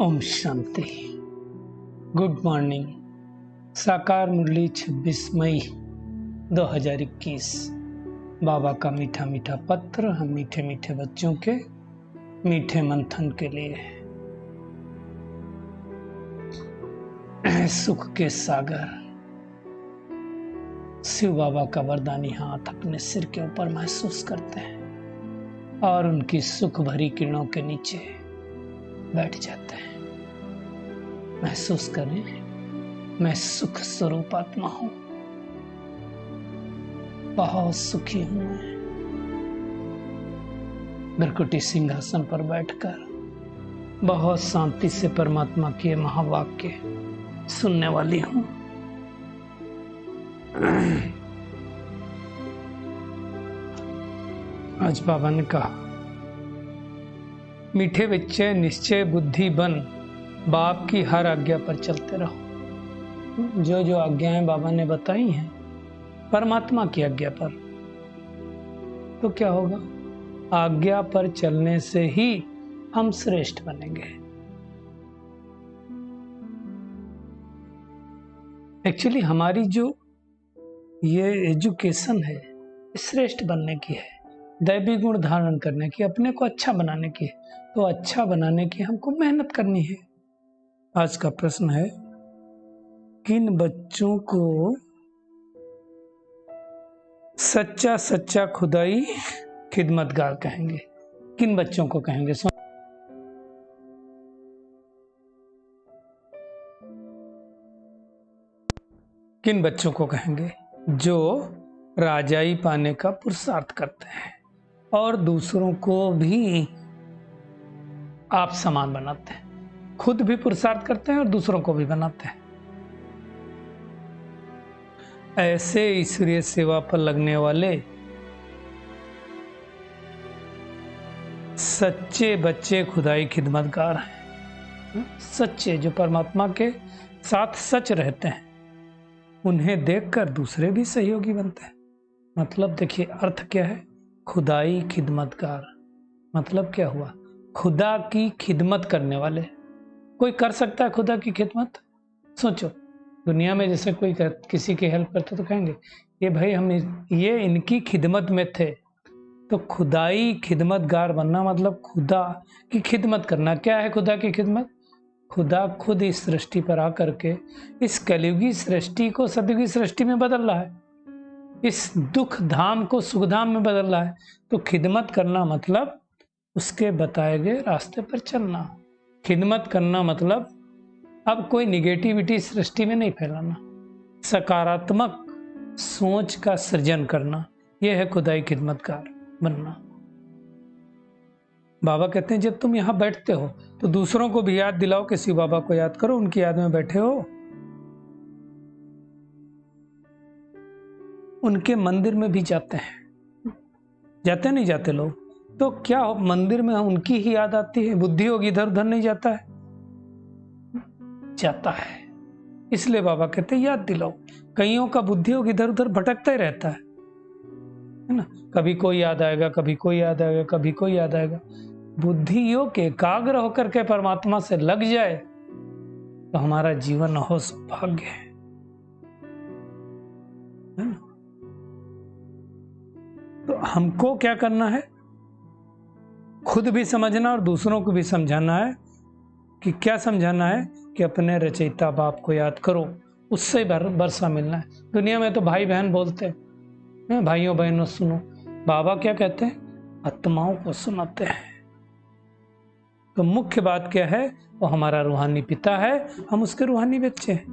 Om Shanti. Good morning. साकार मुरली 26 मई 2021। बाबा का मीठा मीठा पत्र हम मीठे मीठे बच्चों के मीठे मंथन के लिए। सुख के सागर शिव बाबा का वरदानी हाथ अपने सिर के ऊपर महसूस करते हैं और उनकी सुख भरी किरणों के नीचे बैठ जाते हैं। महसूस करें, मैं सुख स्वरूप आत्मा हूं, बहुत सुखी हूं। मैं भृकुटी सिंहासन पर बैठकर बहुत शांति से परमात्मा के महावाक्य सुनने वाली हूं। आज बाबा ने कहा, मीठे बच्चे निश्चय बुद्धि बन, बाप की हर आज्ञा पर चलते रहो। जो जो आज्ञाएं बाबा ने बताई हैं परमात्मा की आज्ञा पर, तो क्या होगा? आज्ञा पर चलने से ही हम श्रेष्ठ बनेंगे। एक्चुअली हमारी जो ये एजुकेशन है श्रेष्ठ बनने की है, दैवी गुण धारण करने की, अपने को अच्छा बनाने की है। तो अच्छा बनाने की हमको मेहनत करनी है। आज का प्रश्न है, किन बच्चों को सच्चा सच्चा खुदाई खिदमतगार कहेंगे? किन बच्चों को कहेंगे? किन बच्चों को कहेंगे? जो राजाई पाने का पुरुषार्थ करते हैं और दूसरों को भी आप समान बनाते हैं, खुद भी पुरुषार्थ करते हैं और दूसरों को भी बनाते हैं। ऐसे ईश्वरीय सेवा पर लगने वाले सच्चे बच्चे खुदाई खिदमतगार हैं। सच्चे, जो परमात्मा के साथ सच रहते हैं, उन्हें देखकर दूसरे भी सहयोगी बनते हैं। मतलब देखिए, अर्थ क्या है? खुदाई खिदमतगार मतलब क्या हुआ? खुदा की खिदमत करने वाले। कोई कर सकता है खुदा की खिदमत? सोचो, दुनिया में जैसे कोई किसी की हेल्प करते तो कहेंगे ये भाई हम ये इनकी खिदमत में थे। तो खुदाई खिदमतगार बनना मतलब खुदा की खिदमत करना। क्या है खुदा की खिदमत? खुदा खुद इस सृष्टि पर आकर के इस कलयुगी सृष्टि को सतयुगी सृष्टि में बदल रहा है, इस दुख धाम को सुख धाम में बदल रहा है। तो खिदमत करना मतलब उसके बताए गए रास्ते पर चलना। खिदमत करना मतलब अब कोई निगेटिविटी सृष्टि में नहीं फैलाना, सकारात्मक सोच का सृजन करना। यह है खुदाई खिदमतगार बनना। बाबा कहते हैं, जब तुम यहां बैठते हो तो दूसरों को भी याद दिलाओ कि शिव बाबा को याद करो, उनकी याद में बैठे हो। उनके मंदिर में भी जाते हैं, जाते नहीं जाते लोग? तो क्या हो, मंदिर में उनकी ही याद आती है? बुद्धि होगी इधर उधर नहीं जाता है? जाता है। इसलिए बाबा कहते हैं याद दिलाओ। कईयों का बुद्धि होगी इधर उधर भटकता ही रहता है ना? कभी कोई याद आएगा, कभी कोई याद आएगा, कभी कोई याद आएगा। बुद्धि योग एकाग्र होकर के परमात्मा से लग जाए तो हमारा जीवन हो सौभाग्य है ना? तो हमको क्या करना है? खुद भी समझना और दूसरों को भी समझाना है। कि क्या समझाना है? कि अपने रचयिता बाप को याद करो, उससे वर्षा मिलना है। दुनिया में तो भाई बहन बोलते हैं, भाइयों बहनों सुनो। बाबा क्या कहते हैं? आत्माओं को सुनाते हैं। तो मुख्य बात क्या है? वो हमारा रूहानी पिता है, हम उसके रूहानी बच्चे हैं।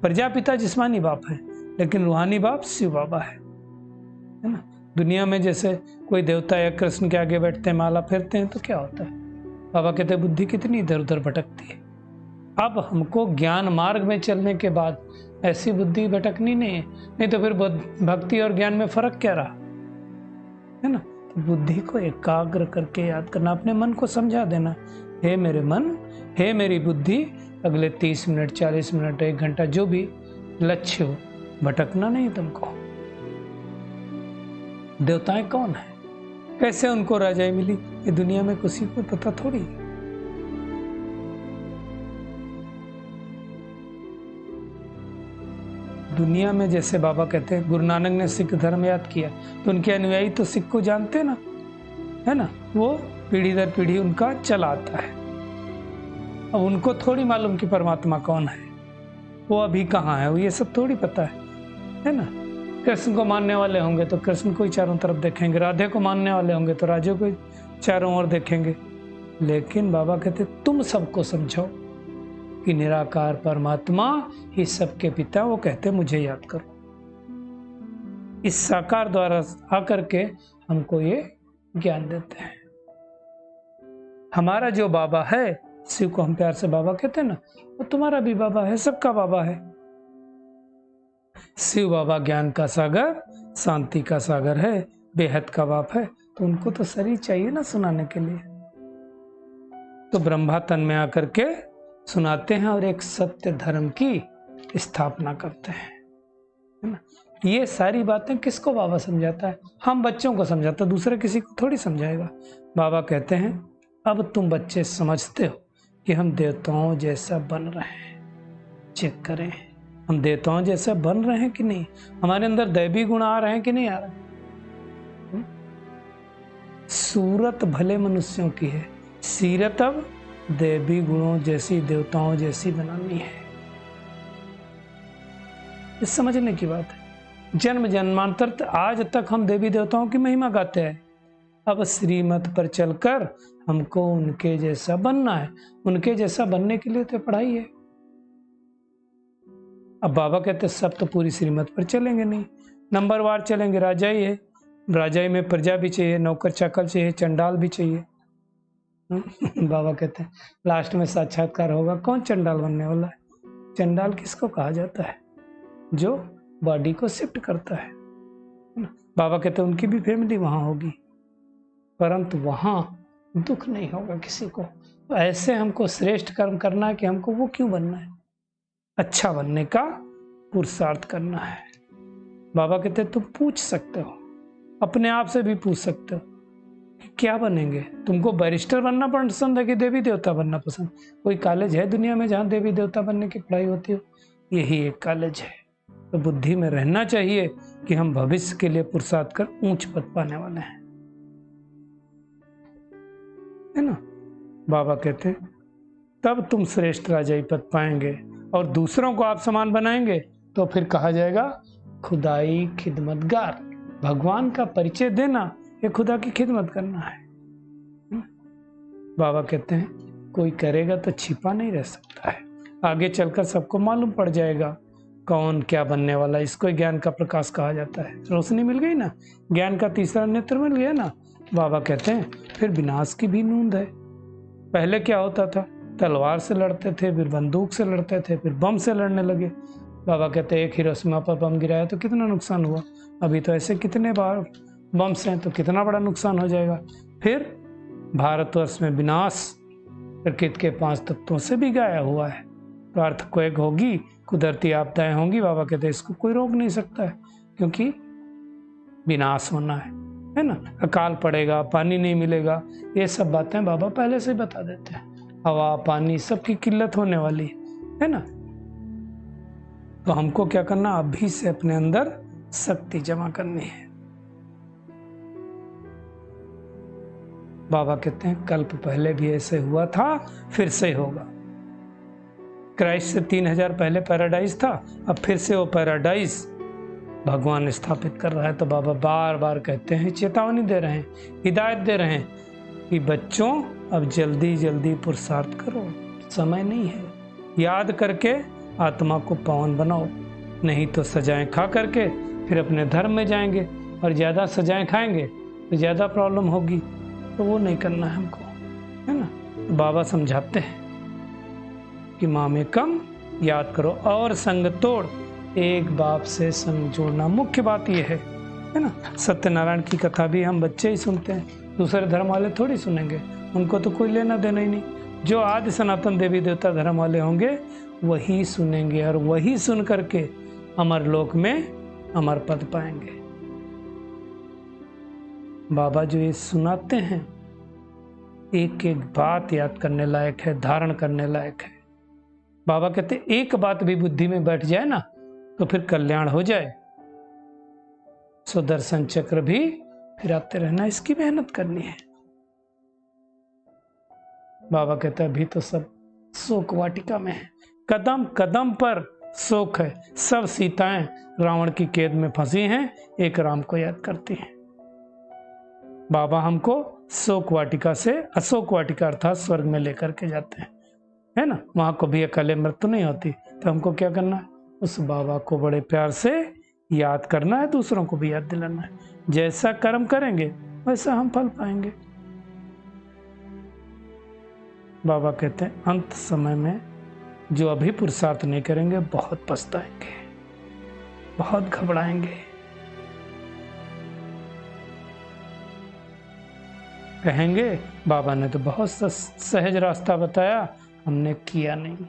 प्रजापिता जिस्मानी बाप है, लेकिन रूहानी बाप शिव बाबा है ना? दुनिया में जैसे कोई देवता या कृष्ण के आगे बैठते हैं, माला फेरते हैं, तो क्या होता है? बाबा कहते हैं बुद्धि कितनी इधर उधर भटकती है। अब हमको ज्ञान मार्ग में चलने के बाद ऐसी बुद्धि भटकनी नहीं है, नहीं तो फिर भक्ति और ज्ञान में फर्क क्या रहा, है ना? तो बुद्धि को एकाग्र करके याद करना, अपने मन को समझा देना, हे मेरे मन, हे मेरी बुद्धि, अगले 30 मिनट 40 मिनट 1 घंटा जो भी लक्ष्य हो, भटकना नहीं तुमको। देवताएं कौन है? कैसे उनको राजाई मिली, ये दुनिया में किसी को पता थोड़ी। दुनिया में जैसे बाबा कहते हैं गुरु नानक ने सिख धर्म याद किया तो उनके अनुयायी तो सिख को जानते ना, है ना, वो पीढ़ी दर पीढ़ी उनका चला आता है। अब उनको थोड़ी मालूम कि परमात्मा कौन है, वो अभी कहाँ है, वो ये सब थोड़ी पता है ना। कृष्ण को मानने वाले होंगे तो कृष्ण को ही चारों तरफ देखेंगे, राधे को मानने वाले होंगे तो राधे को चारों ओर देखेंगे। लेकिन बाबा कहते तुम सबको समझाओ कि निराकार परमात्मा ही सबके पिता, वो कहते मुझे याद करो। इस साकार द्वारा आकर के हमको ये ज्ञान देते हैं। हमारा जो बाबा है, शिव को हम प्यार से बाबा कहते हैं ना, वो तुम्हारा भी बाबा है, सबका बाबा है। शिव बाबा ज्ञान का सागर, शांति का सागर है, बेहद का बाप है, तो उनको तो शरीर चाहिए ना सुनाने के लिए। तो ब्रह्मा तन में आकर के सुनाते हैं और एक सत्य धर्म की स्थापना करते हैं, है ना। ये सारी बातें किसको बाबा समझाता है? हम बच्चों को समझाता, दूसरे किसी को थोड़ी समझाएगा। बाबा कहते हैं अब तुम बच्चे समझते हो कि हम देवताओं जैसा बन रहे हैं। चेक करें हम देवताओं जैसा बन रहे हैं कि नहीं, हमारे अंदर दैवी गुण आ रहे हैं कि नहीं आ रहे। सूरत भले मनुष्यों की है, सीरत अब देवी गुणों जैसी, देवताओं जैसी बनानी है। इस समझने की बात है। जन्म जन्मांतर आज तक हम देवी देवताओं की महिमा गाते हैं। अब श्रीमत पर चलकर हमको उनके जैसा बनना है। उनके जैसा बनने के लिए तो पढ़ाई है। अब बाबा कहते सब तो पूरी श्रीमत पर चलेंगे नहीं, नंबरवार चलेंगे। राजाई है, राजाई में प्रजा भी चाहिए, नौकर चाकर चाहिए, चंडाल भी चाहिए। बाबा कहते हैं लास्ट में साक्षात्कार होगा, कौन चंडाल बनने वाला है? चंडाल किसको कहा जाता है? जो बॉडी को शिफ्ट करता है। बाबा कहते हैं उनकी भी फैमिली वहां होगी, परंतु वहां दुख नहीं होगा किसी को। तो ऐसे हमको श्रेष्ठ कर्म करना है कि हमको वो क्यों बनना है, अच्छा बनने का पुरुषार्थ करना है। बाबा कहते हैं तुम पूछ सकते हो, अपने आप से भी पूछ सकते हो कि क्या बनेंगे। तुमको बैरिस्टर बनना पसंद है कि देवी देवता बनना पसंद? कोई कॉलेज है दुनिया में जहाँ देवी देवता बनने की पढ़ाई होती हो? यही एक कॉलेज है। तो बुद्धि में रहना चाहिए कि हम भविष्य के लिए पुरुषार्थ कर ऊंच पद पाने वाले हैं, है ना। बाबा कहते हैं तब तुम श्रेष्ठ राजाई पद पाएंगे और दूसरों को आप समान बनाएंगे तो फिर कहा जाएगा खुदाई खिदमतगार। भगवान का परिचय देना ये खुदा की खिदमत करना है। बाबा कहते हैं कोई करेगा तो छिपा नहीं रह सकता है, आगे चलकर सबको मालूम पड़ जाएगा कौन क्या बनने वाला। इसको ज्ञान का प्रकाश कहा जाता है। रोशनी मिल गई ना, ज्ञान का तीसरा नेत्र मिल गया ना। बाबा कहते हैं फिर विनाश की भी नूंद है। पहले क्या होता था, तलवार से लड़ते थे, फिर बंदूक से लड़ते थे, फिर बम से लड़ने लगे। बाबा कहते हैं एक हिरोशिमा पर बम गिराया तो कितना नुकसान हुआ, अभी तो ऐसे कितने बार बम से तो कितना बड़ा नुकसान हो जाएगा। फिर भारतवर्ष में विनाश प्रकृति के 5 तत्वों से भी गाया हुआ है। तो अर्थक्वेक होगी, कुदरती आपदाएं होंगी। बाबा कहते हैं इसको कोई रोक नहीं सकता है क्योंकि विनाश होना है ना। अकाल पड़ेगा, पानी नहीं मिलेगा, ये सब बातें बाबा पहले से बता देते हैं। हवा पानी सबकी किल्लत होने वाली है ना। तो हमको क्या करना, अभी से अपने अंदर शक्ति जमा करनी है। बाबा कहते हैं कल्प पहले भी ऐसे हुआ था, फिर से होगा। क्राइस्ट से 3000 पहले पैराडाइज था, अब फिर से वो पैराडाइज भगवान स्थापित कर रहा है। तो बाबा बार बार कहते हैं, चेतावनी दे रहे हैं, हिदायत दे रहे हैं कि बच्चों अब जल्दी जल्दी पुरुषार्थ करो, समय नहीं है। याद करके आत्मा को पावन बनाओ, नहीं तो सजाएं खा करके फिर अपने धर्म में जाएंगे और ज़्यादा सजाएं खाएंगे तो ज़्यादा प्रॉब्लम होगी। तो वो नहीं करना है हमको, है ना। तो बाबा समझाते हैं कि माँ में कम याद करो और संग तोड़, एक बाप से संग जोड़ना। मुख्य बात ये है ना। सत्यनारायण की कथा भी हम बच्चे ही सुनते हैं, दूसरे धर्म वाले थोड़ी सुनेंगे, उनको तो कोई लेना देना ही नहीं। जो आदि सनातन देवी देवता धर्म वाले होंगे वही सुनेंगे और वही सुन करके अमर लोक में अमर पद पाएंगे। बाबा जो ये सुनाते हैं एक एक बात याद करने लायक है, धारण करने लायक है। बाबा कहते एक बात भी बुद्धि में बैठ जाए ना तो फिर कल्याण हो जाए। सुदर्शन चक्र भी फिर आते रहना, इसकी मेहनत करनी है। बाबा कहते हैं अभी तो सब शोक वाटिका में है, कदम कदम पर शोक है। सब सीताएं रावण की कैद में फंसी हैं, एक राम को याद करती हैं। बाबा हमको शोक वाटिका से अशोक वाटिका अर्थात स्वर्ग में लेकर के जाते हैं, है ना। वहां कभी अकेले मृत्यु नहीं होती। तो हमको क्या करना है, उस बाबा को बड़े प्यार से याद करना है, दूसरों को भी याद दिलाना है। जैसा कर्म करेंगे वैसा हम फल पाएंगे। बाबा कहते हैं अंत समय में जो अभी पुरुषार्थ नहीं करेंगे बहुत पछताएंगे, बहुत घबराएंगे। कहेंगे बाबा ने तो बहुत सहज रास्ता बताया, हमने किया नहीं।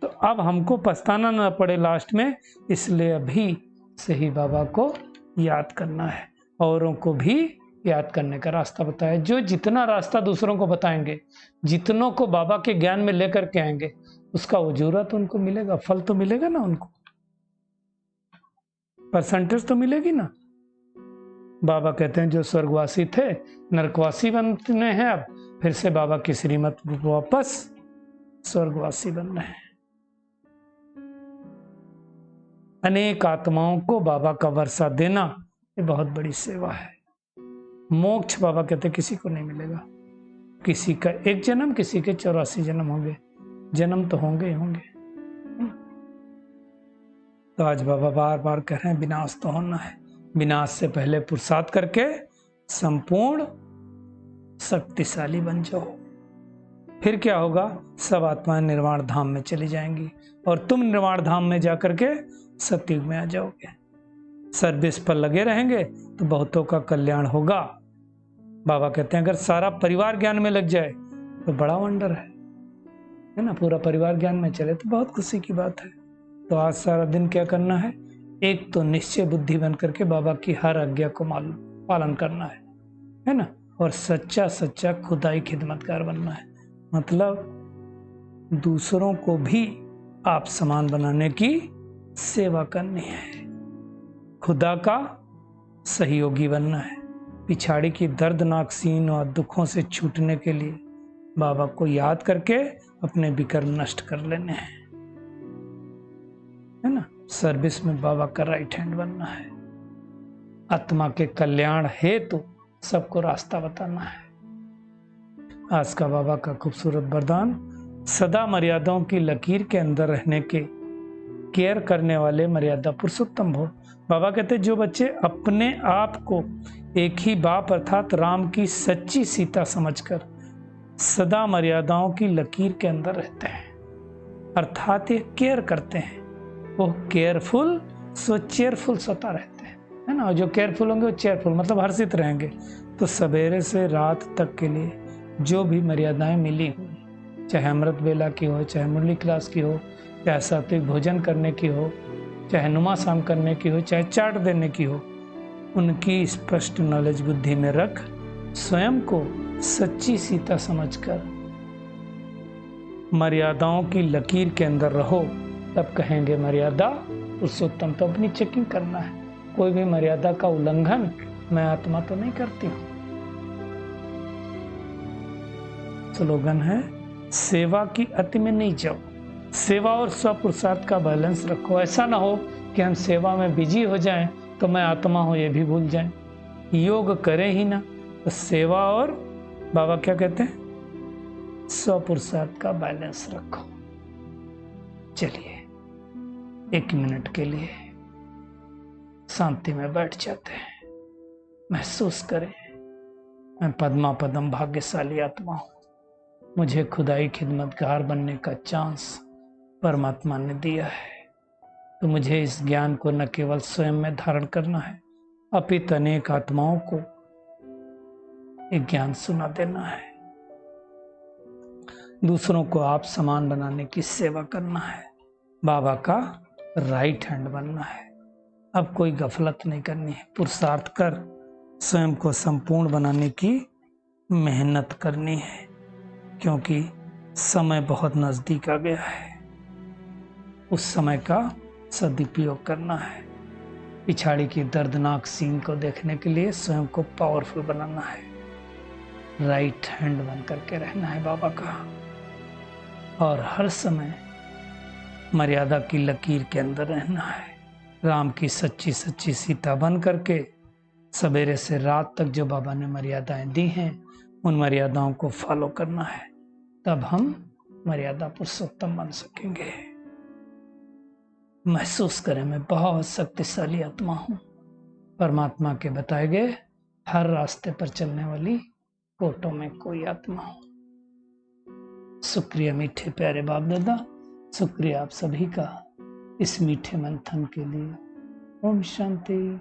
तो अब हमको पछताना ना पड़े लास्ट में, इसलिए अभी से ही बाबा को याद करना है, औरों को भी याद करने का रास्ता बताया। जो जितना रास्ता दूसरों को बताएंगे, जितनों को बाबा के ज्ञान में लेकर के आएंगे, उसका उजूरा तो उनको मिलेगा, फल तो मिलेगा ना, उनको परसेंटेज तो मिलेगी ना। बाबा कहते हैं जो स्वर्गवासी थे नरकवासी बनने हैं, अब फिर से बाबा की श्रीमत वापस स्वर्गवासी बन रहे हैं। अनेक आत्माओं को बाबा का वर्षा देना ये बहुत बड़ी सेवा है। मोक्ष बाबा कहते किसी को नहीं मिलेगा, किसी का एक जन्म, किसी के 84 जन्म होंगे, जन्म तो होंगे ही होंगे। तो आज बाबा बार बार कह रहे हैं विनाश तो होना है, विनाश से पहले पुरुषार्थ करके संपूर्ण शक्तिशाली बन जाओ। फिर क्या होगा, सब आत्माएं निर्वाण धाम में चली जाएंगी और तुम निर्वाण धाम में जाकर के सतयुग में आ जाओगे। सर्विस पर लगे रहेंगे तो बहुतों का कल्याण होगा। बाबा कहते हैं अगर सारा परिवार ज्ञान में लग जाए तो बड़ा वंडर है ना। पूरा परिवार ज्ञान में चले तो बहुत खुशी की बात है। तो आज सारा दिन क्या करना है, एक तो निश्चय बुद्धि बन करके बाबा की हर आज्ञा को पालन करना है ना। और सच्चा सच्चा खुदाई खिदमतगार बनना है, मतलब दूसरों को भी आप समान बनाने की सेवा करनी है, खुदा का सहयोगी बनना है। पिछाड़ी की दर्दनाक सीन और दुखों से छूटने के लिए बाबा को याद करके अपने विकर्म नष्ट कर लेने हैं, है ना। सर्विस में बाबा का राइट हैंड बनना है। आत्मा के कल्याण हेतु सबको रास्ता बताना है। आज का बाबा का खूबसूरत वरदान, सदा मर्यादाओं की लकीर के अंदर रहने के केयर करने वाले मर्यादा पुरुषोत्तम हो। बाबा कहते जो बच्चे अपने आप को एक ही बाप अर्थात राम की सच्ची सीता समझकर सदा मर्यादाओं की लकीर के अंदर रहते हैं, अर्थात ये केयर करते हैं, वो केयरफुल सो चेयरफुल सता रहते हैं, है ना। जो केयरफुल होंगे वो चेयरफुल मतलब हर्षित रहेंगे। तो सवेरे से रात तक के लिए जो भी मर्यादाएं मिली हुई, चाहे अमृत बेला की हो, चाहे मुरली क्लास की हो, चाहे सात्विक भोजन करने की हो, चाहे नुमा शाम करने की हो, चाहे चाट देने की हो, उनकी स्पष्ट नॉलेज बुद्धि में रख स्वयं को सच्ची सीता समझकर मर्यादाओं की लकीर के अंदर रहो। तब कहेंगे मर्यादा पुरुषोत्तम। तो अपनी चेकिंग करना है, कोई भी मर्यादा का उल्लंघन मैं आत्मा तो नहीं करती हूँ। स्लोगन है सेवा की अति में नहीं जाओ, सेवा और स्वपुरुषार्थ का बैलेंस रखो। ऐसा ना हो कि हम सेवा में बिजी हो जाएं तो मैं आत्मा हूं ये भी भूल जाएं, योग करें ही ना। तो सेवा और बाबा क्या कहते हैं, स्वपुरुषार्थ का बैलेंस रखो। चलिए 1 मिनट के लिए शांति में बैठ जाते हैं, महसूस करें मैं पद्मा पदम भाग्यशाली आत्मा हूं, मुझे खुदाई खिदमतगार बनने का चांस परमात्मा ने दिया है। तो मुझे इस ज्ञान को न केवल स्वयं में धारण करना है, अपितु अनेक आत्माओं को एक ज्ञान सुना देना है। दूसरों को आप समान बनाने की सेवा करना है, बाबा का राइट हैंड बनना है। अब कोई गफलत नहीं करनी है, पुरुषार्थ कर स्वयं को संपूर्ण बनाने की मेहनत करनी है, क्योंकि समय बहुत नजदीक आ गया है। उस समय का सदुपयोग करना है। पिछाड़ी की दर्दनाक सीन को देखने के लिए स्वयं को पावरफुल बनाना है। राइट हैंड बन करके रहना है बाबा का, और हर समय मर्यादा की लकीर के अंदर रहना है। राम की सच्ची सच्ची सीता बन करके सवेरे से रात तक जो बाबा ने मर्यादाएं दी हैं, उन मर्यादाओं को फॉलो करना है, तब हम मर्यादा पुरुषोत्तम बन सकेंगे। महसूस करें, मैं बहुत शक्तिशाली आत्मा हूं, परमात्मा के बताए गए हर रास्ते पर चलने वाली कोटों में कोई आत्मा हूं। शुक्रिया मीठे प्यारे बाप दादा, शुक्रिया आप सभी का इस मीठे मंथन के लिए। ओम शांति।